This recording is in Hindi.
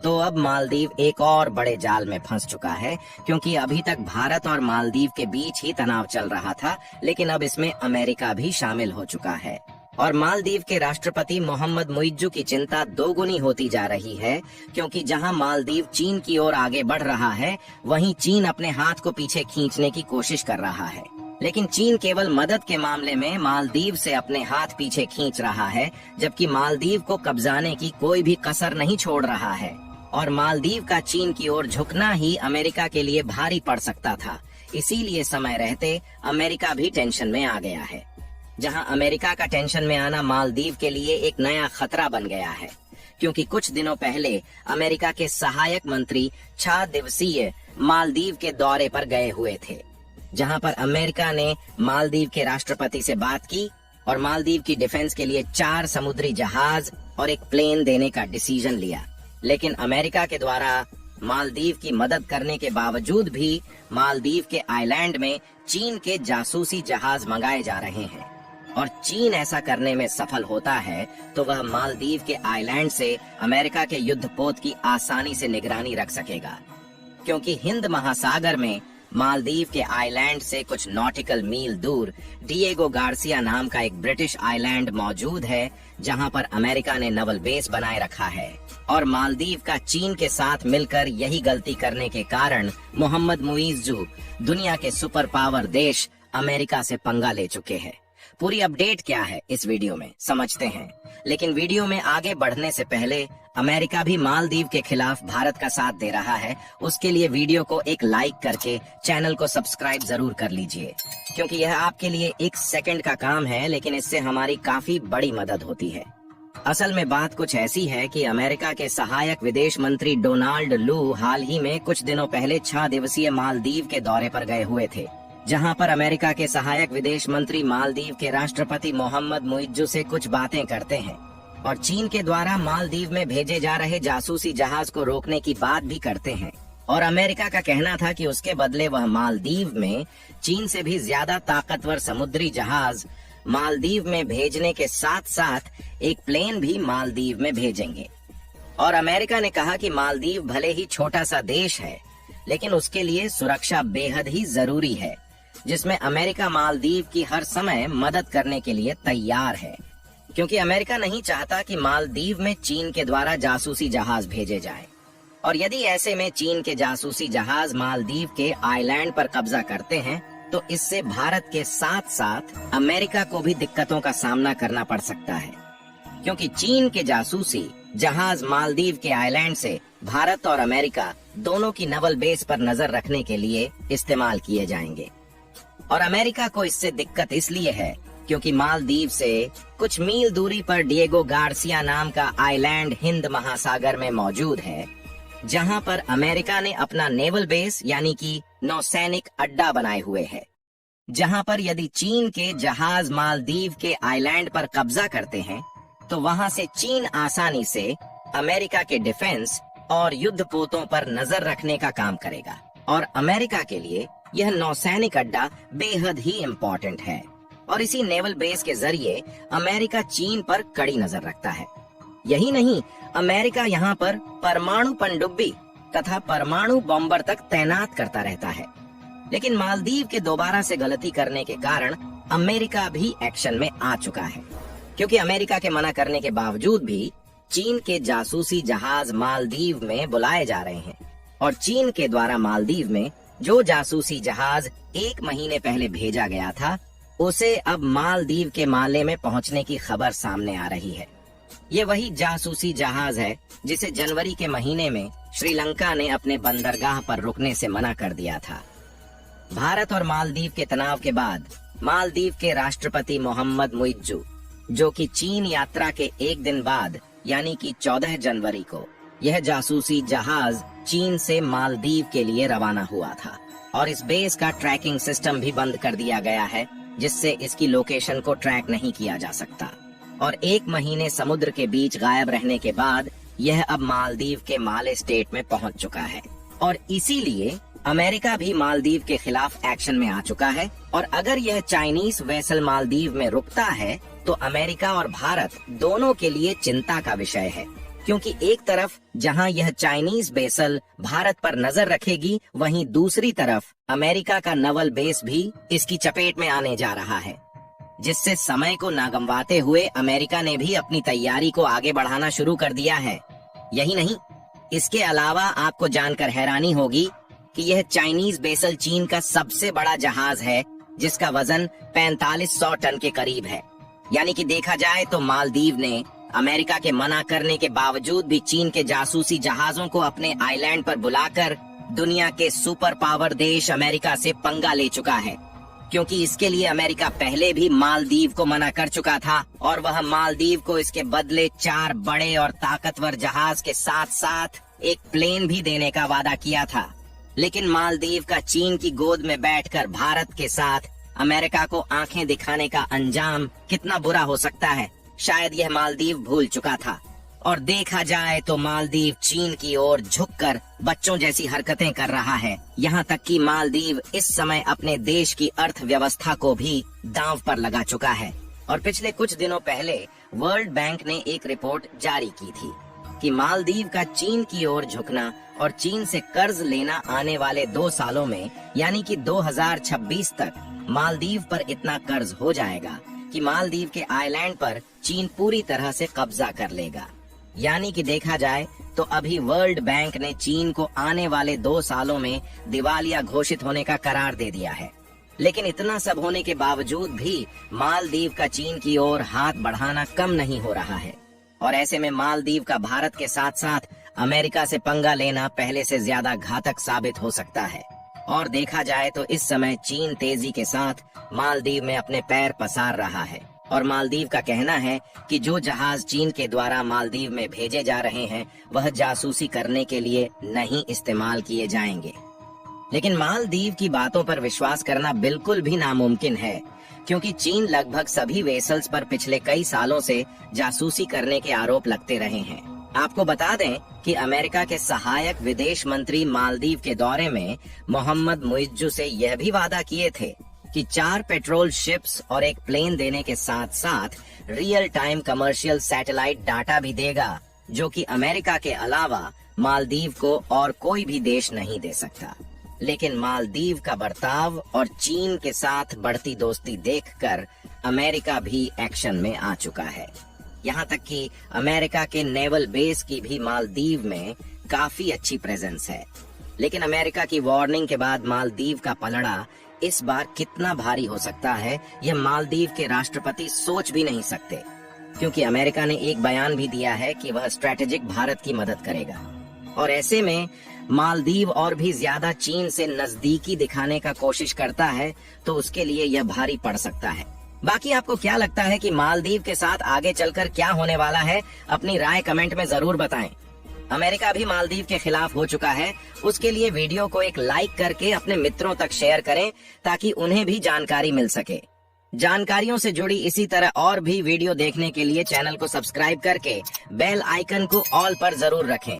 तो अब मालदीव एक और बड़े जाल में फंस चुका है, क्योंकि अभी तक भारत और मालदीव के बीच ही तनाव चल रहा था, लेकिन अब इसमें अमेरिका भी शामिल हो चुका है। और मालदीव के राष्ट्रपति मोहम्मद मुइज्जू की चिंता दोगुनी होती जा रही है, क्योंकि जहां मालदीव चीन की ओर आगे बढ़ रहा है, वहीं चीन अपने हाथ को पीछे खींचने की कोशिश कर रहा है। लेकिन चीन केवल मदद के मामले में मालदीव से अपने हाथ पीछे खींच रहा है, जबकि मालदीव को कब्जाने की कोई भी कसर नहीं छोड़ रहा है। और मालदीव का चीन की ओर झुकना ही अमेरिका के लिए भारी पड़ सकता था। इसीलिए समय रहते अमेरिका भी टेंशन में आ गया है। जहां अमेरिका का टेंशन में आना मालदीव के लिए एक नया खतरा बन गया है, क्योंकि कुछ दिनों पहले अमेरिका के सहायक मंत्री 6 दिवसीय मालदीव के दौरे पर गए हुए थे, जहां पर अमेरिका ने मालदीव के राष्ट्रपति से बात की और मालदीव की डिफेंस के लिए 4 समुद्री जहाज और एक प्लेन देने का डिसीजन लिया। लेकिन अमेरिका के द्वारा मालदीव की मदद करने के बावजूद भी मालदीव के आइलैंड में चीन के जासूसी जहाज मंगाए जा रहे हैं। और चीन ऐसा करने में सफल होता है तो वह मालदीव के आइलैंड से अमेरिका के युद्धपोत की आसानी से निगरानी रख सकेगा, क्योंकि हिंद महासागर में मालदीव के आइलैंड से कुछ नॉटिकल मील दूर डिएगो गार्सिया नाम का एक ब्रिटिश आइलैंड मौजूद है, जहां पर अमेरिका ने नवल बेस बनाए रखा है। और मालदीव का चीन के साथ मिलकर यही गलती करने के कारण मोहम्मद मुइज्जू दुनिया के सुपर पावर देश अमेरिका से पंगा ले चुके हैं। पूरी अपडेट क्या है इस वीडियो में समझते हैं, लेकिन वीडियो में आगे बढ़ने से पहले अमेरिका भी मालदीव के खिलाफ भारत का साथ दे रहा है, उसके लिए वीडियो को एक लाइक करके चैनल को सब्सक्राइब जरूर कर लीजिए, क्योंकि यह आपके लिए 1 सेकंड का काम है, लेकिन इससे हमारी काफी बड़ी मदद होती है। असल में बात कुछ ऐसी है कि अमेरिका के सहायक विदेश मंत्री डोनाल्ड लू हाल ही में कुछ दिनों पहले 6 दिवसीय मालदीव के दौरे पर गए हुए थे, जहां पर अमेरिका के सहायक विदेश मंत्री मालदीव के राष्ट्रपति मोहम्मद मुइज्जू से कुछ बातें करते हैं और चीन के द्वारा मालदीव में भेजे जा रहे जासूसी जहाज को रोकने की बात भी करते हैं। और अमेरिका का कहना था कि उसके बदले वह मालदीव में चीन से भी ज्यादा ताकतवर समुद्री जहाज मालदीव में भेजने के साथ साथ एक प्लेन भी मालदीव में भेजेंगे। और अमेरिका ने कहा कि मालदीव भले ही छोटा सा देश है, लेकिन उसके लिए सुरक्षा बेहद ही जरूरी है, जिसमें अमेरिका मालदीव की हर समय मदद करने के लिए तैयार है, क्योंकि अमेरिका नहीं चाहता कि मालदीव में चीन के द्वारा जासूसी जहाज भेजे जाएं। और यदि ऐसे में चीन के जासूसी जहाज मालदीव के आइलैंड पर कब्जा करते हैं, तो इससे भारत के साथ साथ अमेरिका को भी दिक्कतों का सामना करना पड़ सकता है, क्योंकि चीन के जासूसी जहाज मालदीव के आइलैंड से भारत और अमेरिका दोनों की नवल बेस पर नजर रखने के लिए इस्तेमाल किए जाएंगे। और अमेरिका को इससे दिक्कत इसलिए है क्योंकि मालदीव से कुछ मील दूरी पर डिएगो गार्सिया नाम का आइलैंड हिंद महासागर में मौजूद है, जहां पर अमेरिका ने अपना नेवल बेस यानी कि नौसैनिक अड्डा बनाए हुए है, जहां पर यदि चीन के जहाज मालदीव के आइलैंड पर कब्जा करते हैं, तो वहां से चीन आसानी से अमेरिका के डिफेंस और युद्धपोतों पर नजर रखने का काम करेगा। और अमेरिका के लिए यह नौसैनिक अड्डा बेहद ही इम्पोर्टेंट है। और इसी नेवल बेस के जरिए अमेरिका चीन पर कड़ी नजर रखता है। यही नहीं, अमेरिका यहाँ पर परमाणु पनडुब्बी तथा परमाणु बॉम्बर तक तैनात करता रहता है। लेकिन मालदीव के दोबारा से गलती करने के कारण अमेरिका भी एक्शन में आ चुका है, क्योंकि अमेरिका के मना करने के बावजूद भी चीन के जासूसी जहाज मालदीव में बुलाए जा रहे हैं। और चीन के द्वारा मालदीव में जो जासूसी जहाज 1 महीने पहले भेजा गया था, उसे अब मालदीव के माले में पहुंचने की खबर सामने आ रही है। ये वही जासूसी जहाज है जिसे जनवरी के महीने में श्रीलंका ने अपने बंदरगाह पर रुकने से मना कर दिया था। भारत और मालदीव के तनाव के बाद मालदीव के राष्ट्रपति मोहम्मद मुइज्जू, जो कि चीन यात्रा के 1 दिन बाद यानी कि 14 जनवरी को यह जासूसी जहाज चीन से मालदीव के लिए रवाना हुआ था। और इस बेस का ट्रैकिंग सिस्टम भी बंद कर दिया गया है, जिससे इसकी लोकेशन को ट्रैक नहीं किया जा सकता। और 1 महीने समुद्र के बीच गायब रहने के बाद यह अब मालदीव के माले स्टेट में पहुंच चुका है। और इसीलिए अमेरिका भी मालदीव के खिलाफ एक्शन में आ चुका है। और अगर यह चाइनीज वेसल मालदीव में रुकता है, तो अमेरिका और भारत दोनों के लिए चिंता का विषय है, क्योंकि एक तरफ जहां यह चाइनीज बेसल भारत पर नजर रखेगी, वहीं दूसरी तरफ अमेरिका का नवल बेस भी इसकी चपेट में आने जा रहा है, जिससे समय को ना गंवाते हुए अमेरिका ने भी अपनी तैयारी को आगे बढ़ाना शुरू कर दिया है। यही नहीं, इसके अलावा आपको जानकर हैरानी होगी कि यह चाइनीज बेसल चीन का सबसे बड़ा जहाज है, जिसका वजन 4500 टन के करीब है। यानी कि देखा जाए तो मालदीव ने अमेरिका के मना करने के बावजूद भी चीन के जासूसी जहाजों को अपने आइलैंड पर बुलाकर दुनिया के सुपर पावर देश अमेरिका से पंगा ले चुका है, क्योंकि इसके लिए अमेरिका पहले भी मालदीव को मना कर चुका था और वह मालदीव को इसके बदले 4 बड़े और ताकतवर जहाज के साथ साथ एक प्लेन भी देने का वादा किया था। लेकिन मालदीव का चीन की गोद में बैठकर भारत के साथ अमेरिका को आंखें दिखाने का अंजाम कितना बुरा हो सकता है, शायद यह मालदीव भूल चुका था। और देखा जाए तो मालदीव चीन की ओर झुककर बच्चों जैसी हरकतें कर रहा है। यहाँ तक कि मालदीव इस समय अपने देश की अर्थव्यवस्था को भी दांव पर लगा चुका है। और पिछले कुछ दिनों पहले वर्ल्ड बैंक ने एक रिपोर्ट जारी की थी कि मालदीव का चीन की ओर झुकना और चीन से कर्ज लेना आने वाले 2 सालों में, यानी कि 2026 तक मालदीव पर इतना कर्ज हो जाएगा कि मालदीव के आइलैंड पर चीन पूरी तरह से कब्जा कर लेगा। यानी कि देखा जाए तो अभी वर्ल्ड बैंक ने चीन को आने वाले 2 सालों में दिवालिया घोषित होने का करार दे दिया है। लेकिन इतना सब होने के बावजूद भी मालदीव का चीन की ओर हाथ बढ़ाना कम नहीं हो रहा है। और ऐसे में मालदीव का भारत के साथ साथ अमेरिका से पंगा लेना पहले से ज्यादा घातक साबित हो सकता है। और देखा जाए तो इस समय चीन तेजी के साथ मालदीव में अपने पैर पसार रहा है और मालदीव का कहना है कि जो जहाज चीन के द्वारा मालदीव में भेजे जा रहे हैं वह जासूसी करने के लिए नहीं इस्तेमाल किए जाएंगे। लेकिन मालदीव की बातों पर विश्वास करना बिल्कुल भी नामुमकिन है, क्योंकि चीन लगभग सभी वेसल्स पर पिछले कई सालों से जासूसी करने के आरोप लगते रहे हैं। आपको बता दें कि अमेरिका के सहायक विदेश मंत्री मालदीव के दौरे में मोहम्मद मुइज्जू से यह भी वादा किए थे कि 4 पेट्रोल शिप्स और एक प्लेन देने के साथ साथ real time commercial satellite data भी देगा, जो कि अमेरिका के अलावा मालदीव को और कोई भी देश नहीं दे सकता। लेकिन मालदीव का बर्ताव और चीन के साथ बढ़ती दोस्ती देखकर अमेरिका भी एक्शन में आ चुका है। यहाँ तक कि अमेरिका के नेवल बेस की भी मालदीव में काफी अच्छी प्रेजेंस है। लेकिन अमेरिका की वार्निंग के बाद मालदीव का पलड़ा इस बार कितना भारी हो सकता है, यह मालदीव के राष्ट्रपति सोच भी नहीं सकते, क्योंकि अमेरिका ने एक बयान भी दिया है कि वह स्ट्रेटेजिक भारत की मदद करेगा। और ऐसे में मालदीव और भी ज्यादा चीन से नजदीकी दिखाने का कोशिश करता है तो उसके लिए यह भारी पड़ सकता है। बाकी आपको क्या लगता है कि मालदीव के साथ आगे चलकर क्या होने वाला है? अपनी राय कमेंट में जरूर बताएं। अमेरिका भी मालदीव के खिलाफ हो चुका है, उसके लिए वीडियो को एक लाइक करके अपने मित्रों तक शेयर करें ताकि उन्हें भी जानकारी मिल सके। जानकारियों से जुड़ी इसी तरह और भी वीडियो देखने के लिए चैनल को सब्सक्राइब करके बेल आइकन को ऑल पर जरूर रखें।